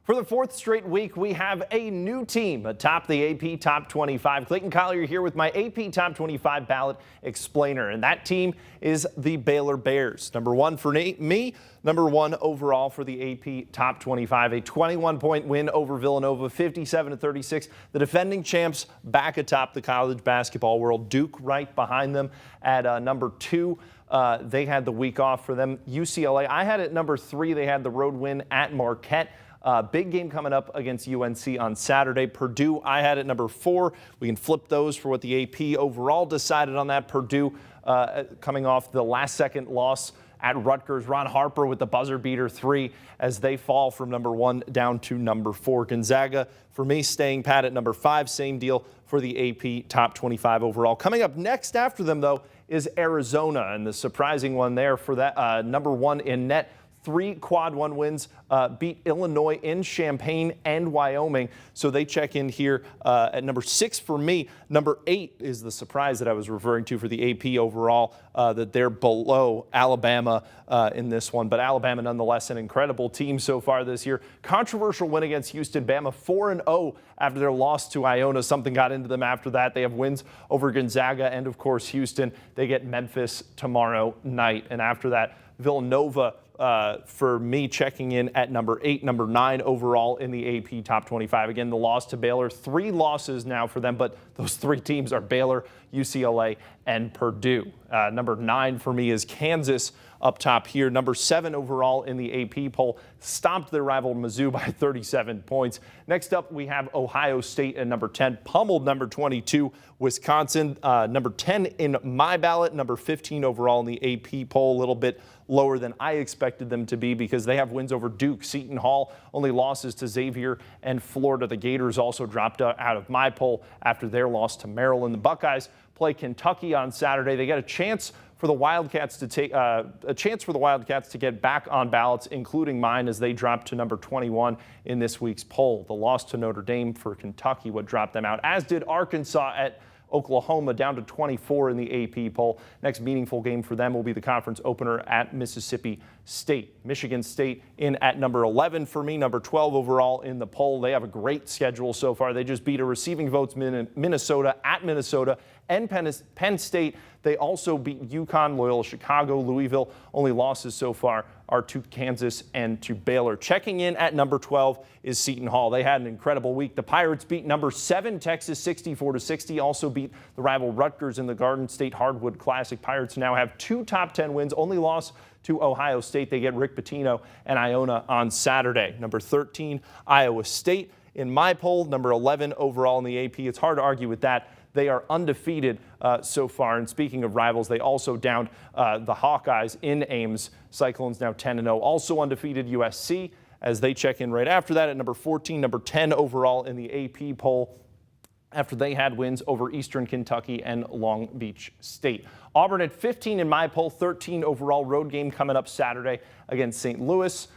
For the fourth straight week, we have a new team atop the AP Top 25. Clayton Collier here with my AP Top 25 ballot explainer, and that team is the Baylor Bears. Number one for me, number one overall for the AP Top 25. A 21-point win over Villanova, 57-36. The defending champs back atop the college basketball world. Duke right behind them at number two. They had the week off for them. UCLA, I had at number three. They had the road win at Marquette. Big game coming up against UNC on Saturday. Purdue, I had at number four. We can flip those for what the AP overall decided on that. Purdue coming off the last-second loss at Rutgers. Ron Harper with the buzzer beater three as they fall from number one down to number four. Gonzaga, for me, staying pat at number five. Same deal for the AP Top 25 overall. Coming up next after them, though, is Arizona, and the surprising one there for that number one in net. 3 quad one wins, beat Illinois in Champaign and Wyoming. So they check in here at number 6 for me. Number 8 is the surprise that I was referring to for the AP overall, that they're below Alabama in this one. But Alabama, nonetheless, an incredible team so far this year. Controversial win against Houston. Bama 4-0 after their loss to Iona. Something got into them after that. They have wins over Gonzaga and, of course, Houston. They get Memphis tomorrow night. And after that, Villanova, for me, checking in at number 8, number 9 overall in the AP Top 25. Again, the loss to Baylor, 3 losses now for them, but those 3 teams are Baylor, UCLA, and Purdue. Number 9 for me is Kansas up top here. Number 7 overall in the AP poll, stomped their rival Mizzou by 37 points. Next up, we have Ohio State at number 10, pummeled number 22, Wisconsin. Number 10 in my ballot, number 15 overall in the AP poll, a little bit lower than I expected them to be because they have wins over Duke, Seton Hall, only losses to Xavier and Florida. The Gators also dropped out of my poll after their loss to Maryland. The Buckeyes play Kentucky on Saturday. They get a chance for the Wildcats to get back on ballots, including mine, as they drop to number 21 in this week's poll. The loss to Notre Dame for Kentucky would drop them out, as did Arkansas at Oklahoma, down to 24 in the AP poll. Next meaningful game for them will be the conference opener at Mississippi State. Michigan State in at number 11 for me, number 12 overall in the poll. They have a great schedule so far. They just beat a receiving votes Minnesota at Minnesota and Penn State. They also beat UConn, Loyola Chicago, Louisville. Only losses so far are to Kansas and to Baylor. Checking in at number 12 is Seton Hall. They had an incredible week. The Pirates beat number 7 Texas 64-60. Also beat the rival Rutgers in the Garden State Hardwood Classic. Pirates now have 2 top 10 wins. Only loss to Ohio State. They get Rick Pitino and Iona on Saturday. Number 13, Iowa State in my poll. Number 11 overall in the AP. It's hard to argue with that. They are undefeated so far. And speaking of rivals, they also downed the Hawkeyes in Ames. Cyclones now 10-0. Also undefeated USC as they check in right after that at number 14, number 10 overall in the AP poll, after they had wins over Eastern Kentucky and Long Beach State. Auburn at 15 in my poll, 13 overall. Road game coming up Saturday against St. Louis.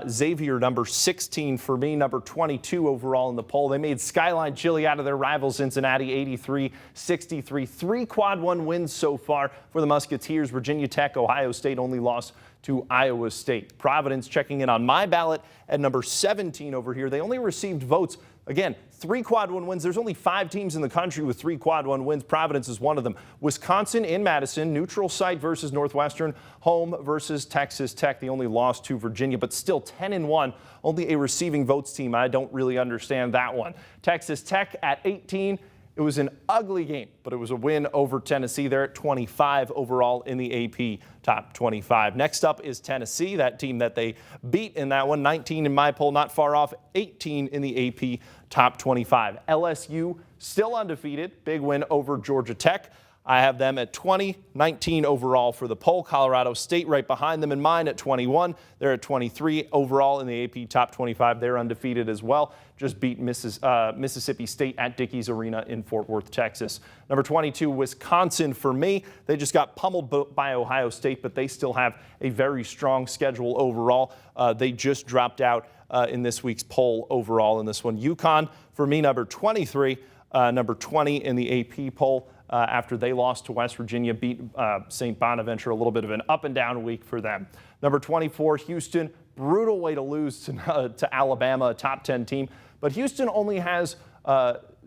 Xavier, number 16 for me, number 22 overall in the poll. They made Skyline Chili out of their rival Cincinnati, 83-63. 3 quad one wins so far for the Musketeers. Virginia Tech, Ohio State only lost to Iowa State. Providence checking in on my ballot at number 17 over here. They only received votes. Again, 3 quad one wins. There's only 5 teams in the country with 3 quad one wins. Providence is one of them. Wisconsin in Madison, neutral site versus Northwestern, home versus Texas Tech. The only loss to Virginia, but still 10-1. Only a receiving votes team. I don't really understand that one. Texas Tech at 18. It was an ugly game, but it was a win over Tennessee. They're at 25 overall in the AP Top 25. Next up is Tennessee, that team that they beat in that one. 19 in my poll, not far off. 18 in the AP Top 25. LSU still undefeated. Big win over Georgia Tech. I have them at 20, 19 overall for the poll. Colorado State right behind them in mine at 21. They're at 23 overall in the AP Top 25. They're undefeated as well. Just beat Mississippi State at Dickies Arena in Fort Worth, Texas. Number 22, Wisconsin for me. They just got pummeled by Ohio State, but they still have a very strong schedule overall. They just dropped out in this week's poll overall in this one. UConn for me, number 23. Number 20 in the AP poll. After they lost to West Virginia, beat St. Bonaventure. A little bit of an up and down week for them. Number 24, Houston, Brutal way to lose to Alabama, a top 10 team. But Houston only has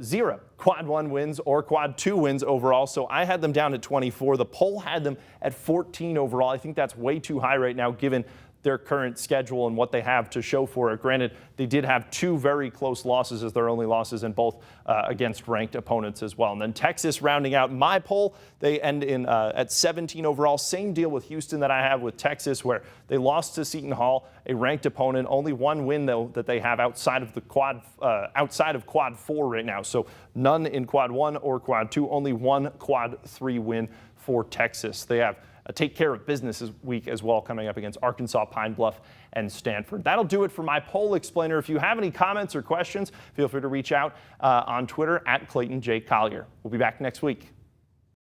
0 quad 1 wins or quad 2 wins overall, so I had them down at 24. The poll had them at 14 overall. I think that's way too high right now given their current schedule and what they have to show for it. Granted, they did have 2 very close losses as their only losses, and both against ranked opponents as well. And then Texas rounding out my poll, they end in at 17 overall. Same deal with Houston that I have with Texas, where they lost to Seton Hall, a ranked opponent. Only 1 win though that they have outside of the quad quad 4 right now. So none in quad 1 or quad 2. Only 1 quad 3 win for Texas. They have take care of business this week as well, coming up against Arkansas, Pine Bluff, and Stanford. That'll do it for my poll explainer. If you have any comments or questions, feel free to reach out on Twitter at Clayton J. Collier. We'll be back next week.